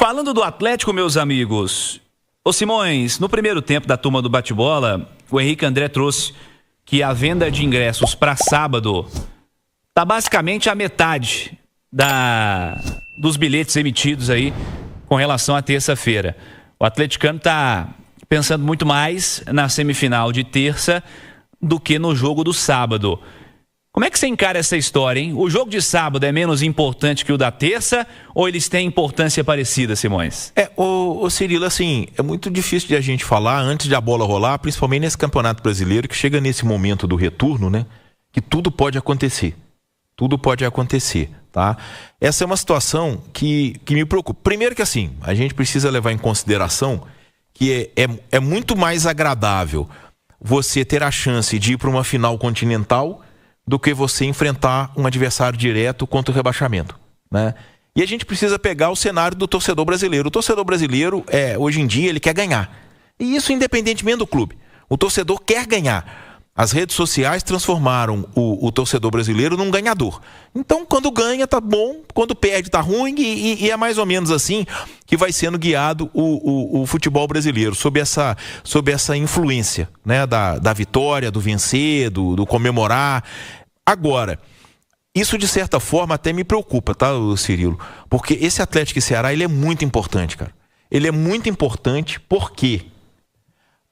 Falando do Atlético, meus amigos, ô Simões, no primeiro tempo da turma do bate-bola, o Henrique André trouxe que a venda de ingressos para sábado tá basicamente a metade dos bilhetes emitidos aí com relação à terça-feira. O atleticano tá pensando muito mais na semifinal de terça do que no jogo do sábado. Como é que você encara essa história, hein? O jogo de sábado é menos importante que o da terça ou eles têm importância parecida, Simões? Ô Cirilo, assim, é muito difícil de a gente falar antes de a bola rolar, principalmente nesse Campeonato Brasileiro, que chega nesse momento do retorno, né? Que tudo pode acontecer. Tudo pode acontecer, tá? Essa é uma situação que me preocupa. Primeiro que, assim, a gente precisa levar em consideração que é muito mais agradável você ter a chance de ir para uma final continental do que você enfrentar um adversário direto contra o rebaixamento, né? E a gente precisa pegar o cenário do torcedor brasileiro. O torcedor brasileiro, hoje em dia, ele quer ganhar. E isso independentemente do clube. O torcedor quer ganhar. As redes sociais transformaram o torcedor brasileiro num ganhador. Então, quando ganha, tá bom. Quando perde, tá ruim. E é mais ou menos assim que vai sendo guiado o futebol brasileiro, sob essa influência, né, da vitória, do vencer, do comemorar. Agora, isso de certa forma até me preocupa, tá, Cirilo? Porque esse Atlético e Ceará, ele é muito importante, cara. Ele é muito importante porque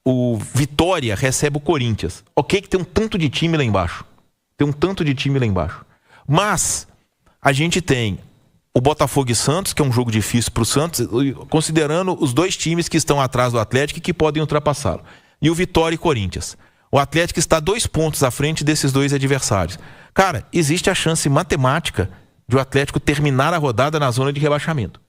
o Vitória recebe o Corinthians. Ok que tem um tanto de time lá embaixo. Mas a gente tem o Botafogo e Santos, que é um jogo difícil para o Santos, considerando os dois times que estão atrás do Atlético e que podem ultrapassá-lo. E o Vitória e Corinthians. O Atlético está 2 pontos à frente desses dois adversários. Cara, existe a chance matemática de o Atlético terminar a rodada na zona de rebaixamento.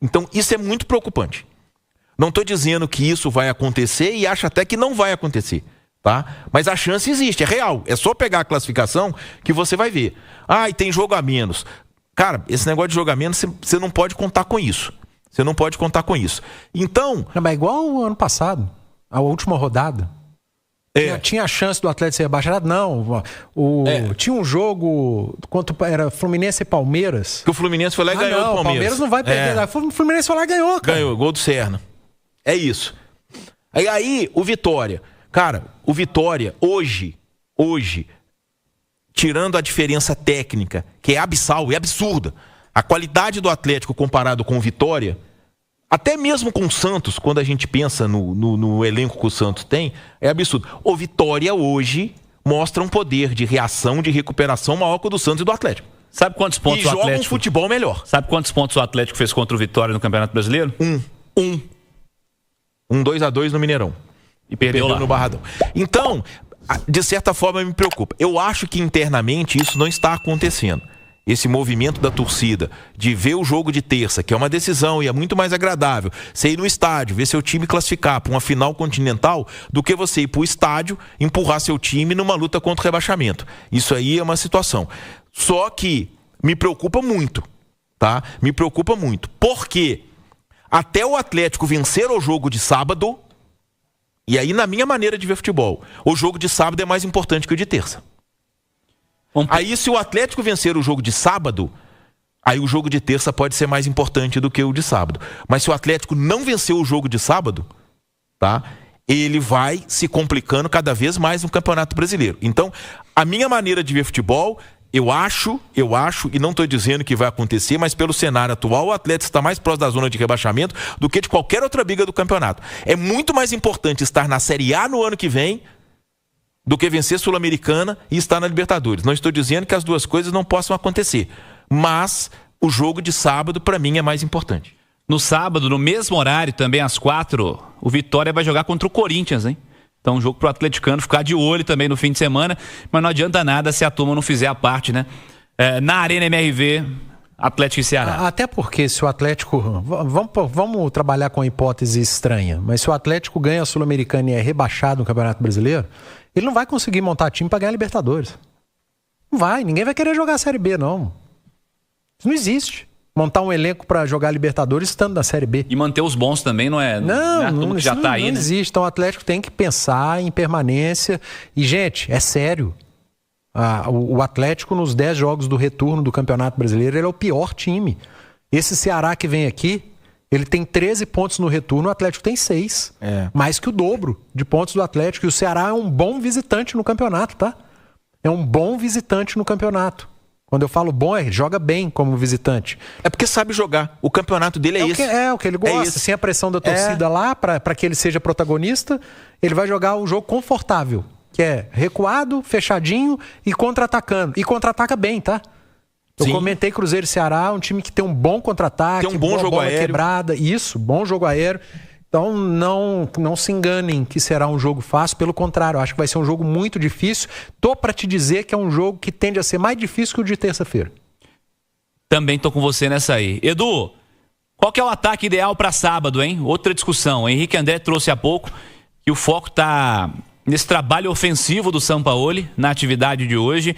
Então, isso é muito preocupante. Não estou dizendo que isso vai acontecer e acho até que não vai acontecer, tá? Mas a chance existe, é real. É só pegar a classificação que você vai ver. E tem jogo a menos. Cara, esse negócio de jogo a menos, você não pode contar com isso. Então... Mas é igual o ano passado, a última rodada. Tinha a chance do Atlético ser rebaixado? Não. Tinha um jogo era Fluminense e Palmeiras. Que o Fluminense foi lá e ganhou do Palmeiras. O Palmeiras não vai perder. O Fluminense foi lá e ganhou, cara. Ganhou, gol do Serna. É isso. Aí o Vitória. Cara, o Vitória, hoje, tirando a diferença técnica, que é abissal, é absurda, a qualidade do Atlético comparado com o Vitória, até mesmo com o Santos, quando a gente pensa no elenco que o Santos tem, é absurdo. O Vitória hoje mostra um poder de reação, de recuperação maior que o do Santos e do Atlético. Sabe quantos pontos o Atlético... joga um futebol melhor. Sabe quantos pontos o Atlético fez contra o Vitória no Campeonato Brasileiro? Um 2-2 no Mineirão. E perdeu lá no Barradão. Então, de certa forma, me preocupa. Eu acho que internamente isso não está acontecendo. Esse movimento da torcida de ver o jogo de terça, que é uma decisão e é muito mais agradável você ir no estádio, ver seu time classificar para uma final continental, do que você ir para o estádio, empurrar seu time numa luta contra o rebaixamento. Isso aí é uma situação. Só que me preocupa muito, tá? Me preocupa muito. Por quê? Até o Atlético vencer o jogo de sábado, e aí na minha maneira de ver futebol, o jogo de sábado é mais importante que o de terça. Aí se o Atlético vencer o jogo de sábado, aí o jogo de terça pode ser mais importante do que o de sábado. Mas se o Atlético não vencer o jogo de sábado, tá? Ele vai se complicando cada vez mais no Campeonato Brasileiro. Então, a minha maneira de ver futebol, eu acho, e não estou dizendo que vai acontecer, mas pelo cenário atual, o Atlético está mais próximo da zona de rebaixamento do que de qualquer outra briga do campeonato. É muito mais importante estar na Série A no ano que vem do que vencer Sul-Americana e estar na Libertadores. Não estou dizendo que as duas coisas não possam acontecer, mas o jogo de sábado, para mim, é mais importante. No sábado, no mesmo horário, também às 4, o Vitória vai jogar contra o Corinthians, hein? Então, um jogo pro atleticano ficar de olho também no fim de semana, mas não adianta nada se a turma não fizer a parte, né? Na Arena MRV, Atlético e Ceará. Até porque se o Atlético... Vamos trabalhar com a hipótese estranha, mas se o Atlético ganha a Sul-Americana e é rebaixado no Campeonato Brasileiro, ele não vai conseguir montar time para ganhar a Libertadores. Não vai, ninguém vai querer jogar a Série B, não. Isso não existe. Montar um elenco para jogar Libertadores estando na Série B. E manter os bons também não é... Não, que já tá aí, não existe. Então o Atlético tem que pensar em permanência. E, gente, é sério. O Atlético, nos 10 jogos do retorno do Campeonato Brasileiro, ele é o pior time. Esse Ceará que vem aqui, Ele tem 13 pontos no retorno, o Atlético tem 6. Mais que o dobro de pontos do Atlético. E o Ceará é um bom visitante no campeonato, tá? É um bom visitante no campeonato. Quando eu falo bom, joga bem como visitante. É porque sabe jogar. O campeonato dele é esse. O que ele gosta. Sem a pressão da torcida lá, para que ele seja protagonista, ele vai jogar um jogo confortável. Que é recuado, fechadinho e contra-atacando. E contra-ataca bem, tá? Eu comentei Cruzeiro e Ceará, um time que tem um bom contra-ataque, tem um bom jogo aéreo. Quebrada, isso, bom jogo aéreo. Então não se enganem que será um jogo fácil, pelo contrário, acho que vai ser um jogo muito difícil. Tô para te dizer que é um jogo que tende a ser mais difícil que o de terça-feira. Também tô com você nessa aí. Edu, qual que é o ataque ideal para sábado, hein? Outra discussão. O Henrique André trouxe há pouco que o foco tá nesse trabalho ofensivo do Sampaoli na atividade de hoje.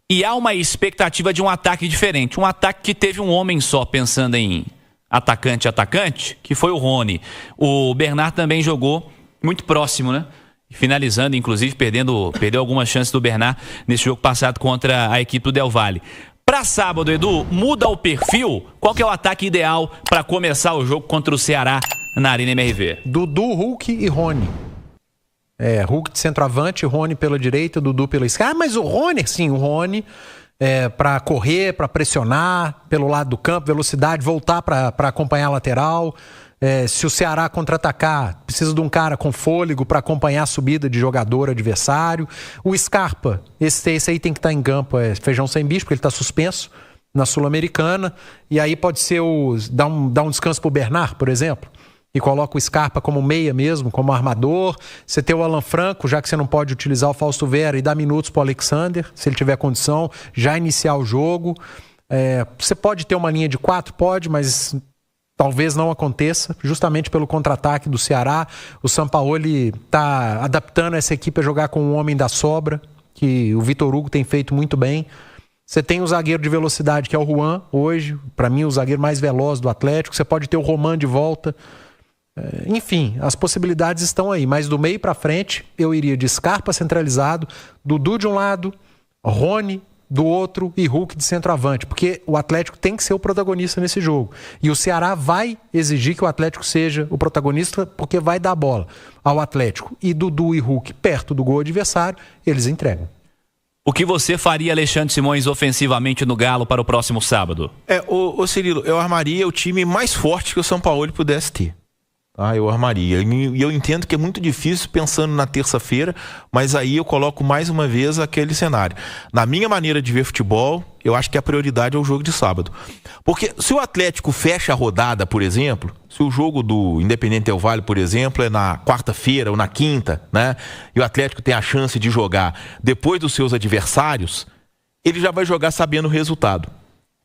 E há uma expectativa de um ataque diferente. Um ataque que teve um homem só pensando em atacante, que foi o Rony. O Bernard também jogou muito próximo, né? Finalizando, inclusive, perdeu algumas chances do Bernard nesse jogo passado contra a equipe do Del Valle. Para sábado, Edu, muda o perfil? Qual que é o ataque ideal para começar o jogo contra o Ceará na Arena MRV? Dudu, Hulk e Rony. Hulk de centroavante, Rony pela direita, Dudu pela esquerda. Mas o Rony, para correr, para pressionar pelo lado do campo, velocidade, voltar para acompanhar a lateral. Se o Ceará contra-atacar, precisa de um cara com fôlego para acompanhar a subida de jogador adversário. O Scarpa, esse aí tem que estar em campo, feijão sem bicho, porque ele está suspenso na Sul-Americana. E aí pode ser dar um descanso para o Bernard, por exemplo. E coloca o Scarpa como meia mesmo, como armador. Você tem o Alan Franco, já que você não pode utilizar o Fausto Vera, e dá minutos para o Alexander, se ele tiver condição, já iniciar o jogo. Você pode ter uma linha de 4? Pode, mas talvez não aconteça, justamente pelo contra-ataque do Ceará. O Sampaoli está adaptando essa equipe a jogar com um homem da sobra, que o Vitor Hugo tem feito muito bem. Você tem o zagueiro de velocidade, que é o Juan, hoje, para mim, o zagueiro mais veloz do Atlético. Você pode ter o Roman de volta. Enfim, as possibilidades estão aí, mas do meio para frente eu iria de Scarpa centralizado, Dudu de um lado, Rony do outro e Hulk de centroavante, porque o Atlético tem que ser o protagonista nesse jogo. E o Ceará vai exigir que o Atlético seja o protagonista, porque vai dar a bola ao Atlético. E Dudu e Hulk perto do gol adversário, eles entregam. O que você faria, Alexandre Simões, ofensivamente no Galo para o próximo sábado? Ô Cirilo, eu armaria o time mais forte que o Sampaoli pudesse ter. Eu armaria. E eu entendo que é muito difícil pensando na terça-feira, mas aí eu coloco mais uma vez aquele cenário. Na minha maneira de ver futebol, eu acho que a prioridade é o jogo de sábado. Porque se o Atlético fecha a rodada, por exemplo, se o jogo do Independente Del Valle, por exemplo, é na quarta-feira ou na quinta, né? E o Atlético tem a chance de jogar depois dos seus adversários, ele já vai jogar sabendo o resultado.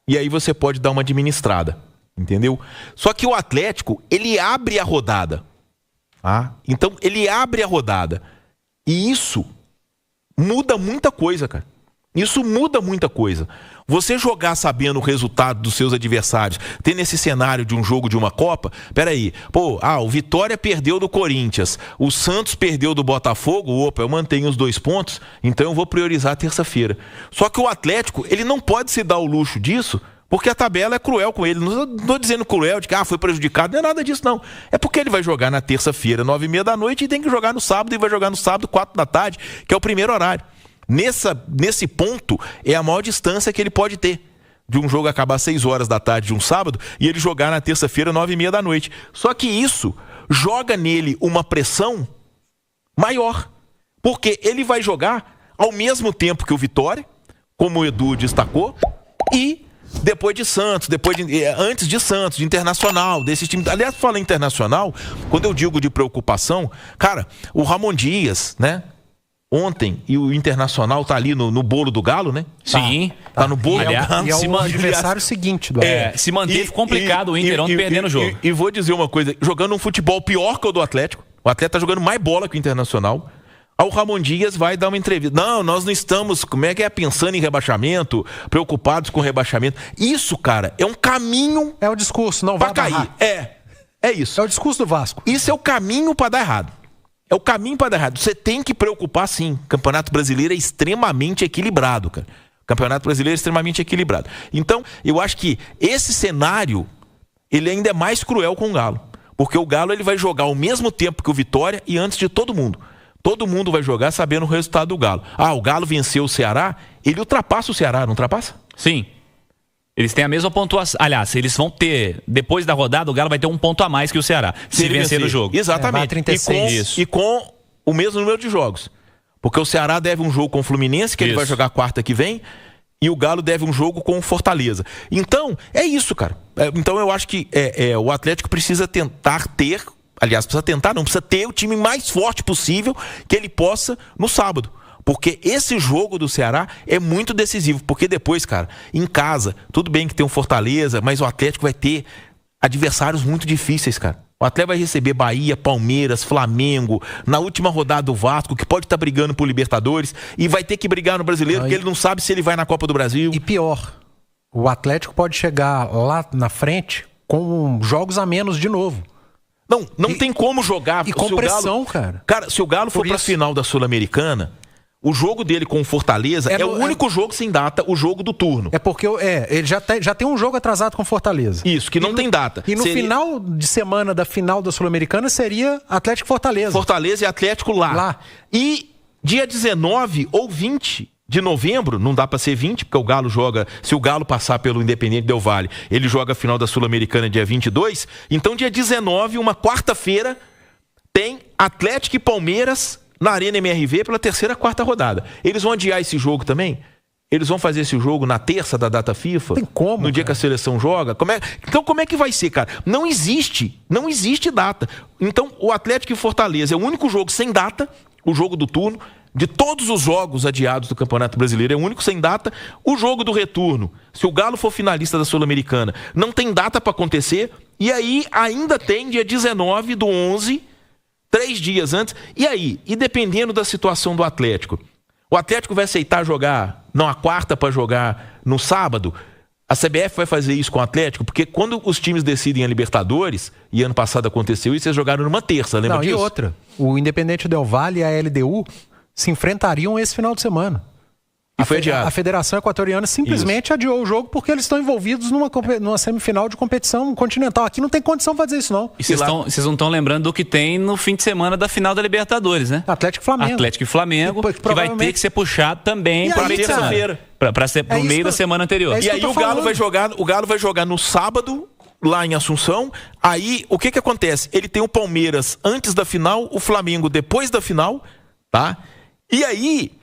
E aí você pode dar uma administrada. Entendeu? Só que o Atlético, ele abre a rodada. Então, ele abre a rodada. E isso muda muita coisa, cara. Isso muda muita coisa. Você jogar sabendo o resultado dos seus adversários, ter nesse cenário de um jogo de uma Copa, peraí, o Vitória perdeu do Corinthians, o Santos perdeu do Botafogo, eu mantenho os 2 pontos, então eu vou priorizar a terça-feira. Só que o Atlético, ele não pode se dar o luxo disso, porque a tabela é cruel com ele. Não estou dizendo cruel de que foi prejudicado, não é nada disso, não. É porque ele vai jogar na terça-feira, 9h30 da noite, e tem que jogar no sábado, e vai jogar no sábado, 4 da tarde, que é o primeiro horário. Nesse ponto, é a maior distância que ele pode ter. De um jogo acabar 6 horas da tarde de um sábado, e ele jogar na terça-feira, 9h30 da noite. Só que isso joga nele uma pressão maior. Porque ele vai jogar ao mesmo tempo que o Vitória, como o Edu destacou, e depois de Santos, antes de Santos, de Internacional, desse time. Aliás, fala internacional, quando eu digo de preocupação, cara, o Ramon Dias, né? Ontem, e o Internacional tá ali no bolo do Galo, né? Sim. Tá no bolo do Galo. E é o adversário seguinte do se manteve complicado o Inter ontem perdendo o jogo. E vou dizer uma coisa, jogando um futebol pior que o do Atlético. O Atlético tá jogando mais bola que o Internacional. O Ramon Dias vai dar uma entrevista. Não, nós não estamos, pensando em rebaixamento, preocupados com rebaixamento. Isso, cara, é um caminho. É o discurso, não vai cair. É isso. É o discurso do Vasco. Isso é o caminho para dar errado. É o caminho para dar errado. Você tem que preocupar, sim. O Campeonato Brasileiro é extremamente equilibrado, cara. O Campeonato Brasileiro é extremamente equilibrado. Então, eu acho que esse cenário ele ainda é mais cruel com o Galo. Porque o Galo ele vai jogar ao mesmo tempo que o Vitória e antes de todo mundo. Todo mundo vai jogar sabendo o resultado do Galo. O Galo venceu o Ceará, ele ultrapassa o Ceará, não ultrapassa? Sim. Eles têm a mesma pontuação. Aliás, eles vão ter, depois da rodada, o Galo vai ter um ponto a mais que o Ceará, se vencer o jogo. Exatamente. 36. E com o mesmo número de jogos. Porque o Ceará deve um jogo com o Fluminense, que ele vai jogar quarta que vem, e o Galo deve um jogo com o Fortaleza. Então, é isso, cara. Então eu acho que o Atlético precisa tentar ter, aliás, precisa ter o time mais forte possível que ele possa no sábado. Porque esse jogo do Ceará é muito decisivo. Porque depois, cara, em casa, tudo bem que tem um Fortaleza, mas o Atlético vai ter adversários muito difíceis, cara. O Atlético vai receber Bahia, Palmeiras, Flamengo, na última rodada do Vasco, que pode estar brigando por Libertadores, e vai ter que brigar no Brasileiro, porque ele não sabe se ele vai na Copa do Brasil. E pior, o Atlético pode chegar lá na frente com jogos a menos de novo. Não tem como jogar. E com pressão, cara. Cara, se o Galo for pra final da Sul-Americana, o jogo dele com o Fortaleza é o único jogo sem data, o jogo do turno. É porque ele já tem um jogo atrasado com o Fortaleza. Isso, que não tem data. E no final de semana da final da Sul-Americana seria Atlético e Fortaleza. Fortaleza e Atlético lá. E dia 19 ou 20 de novembro, não dá pra ser 20, porque o Galo joga, se o Galo passar pelo Independente Del Valle, ele joga a final da Sul-Americana dia 22. Então dia 19, uma quarta-feira, tem Atlético e Palmeiras na Arena MRV pela terceira, quarta rodada. Eles vão adiar esse jogo também? Eles vão fazer esse jogo na terça da data FIFA? Tem como, no dia que a seleção joga? Então como é que vai ser, cara? Não existe data. Então o Atlético e Fortaleza é o único jogo sem data, o jogo do turno. De todos os jogos adiados do Campeonato Brasileiro, é o único sem data. O jogo do retorno, se o Galo for finalista da Sul-Americana, não tem data para acontecer. E aí ainda tem dia 19 do 11, 3 dias antes. E aí? E dependendo da situação do Atlético? O Atlético vai aceitar jogar a quarta para jogar no sábado? A CBF vai fazer isso com o Atlético? Porque quando os times decidem a Libertadores, e ano passado aconteceu isso, eles jogaram numa terça, lembra disso? E outra, o Independente Del Valle e a LDU se enfrentariam esse final de semana. E foi adiado. A Federação Equatoriana simplesmente adiou o jogo porque eles estão envolvidos numa semifinal de competição continental. Aqui não tem condição de fazer isso, não. E vocês não estão lembrando do que tem no fim de semana da final da Libertadores, né? Atlético e Flamengo. Que vai ter que ser puxado também para terça-feira. Para ser pro meio da semana anterior. E aí o Galo vai jogar no sábado, lá em Assunção. Aí, o que acontece? Ele tem o Palmeiras antes da final, o Flamengo depois da final, tá? E aí,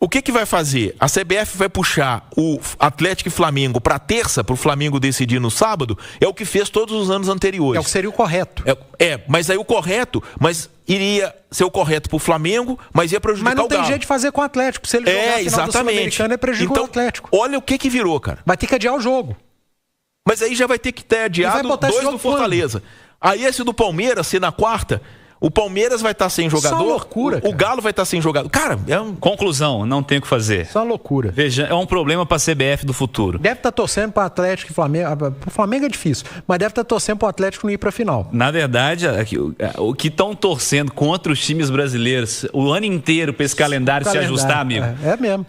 o que vai fazer? A CBF vai puxar o Atlético e Flamengo para terça, para o Flamengo decidir no sábado, é o que fez todos os anos anteriores. É o que seria o correto. Mas aí o correto, iria ser o correto para o Flamengo, mas ia prejudicar o Galo. Mas não tem jeito de fazer com o Atlético. Se ele jogar a final da Sul-Americana, prejudica o Atlético. Olha o que virou, cara. Vai ter que adiar o jogo. Mas aí já vai ter que ter adiado 2 do Fortaleza. Aí esse do Palmeiras, ser na quarta... O Palmeiras vai estar sem jogador. Só loucura, o Galo vai estar sem jogador. Cara, Conclusão, não tem o que fazer. Só loucura. Veja, é um problema para a CBF do futuro. Deve estar torcendo para Atlético e Flamengo. O Flamengo é difícil, mas deve estar torcendo para o Atlético não ir para a final. Na verdade, o que estão torcendo contra os times brasileiros o ano inteiro para esse calendário se ajustar, amigo. É mesmo.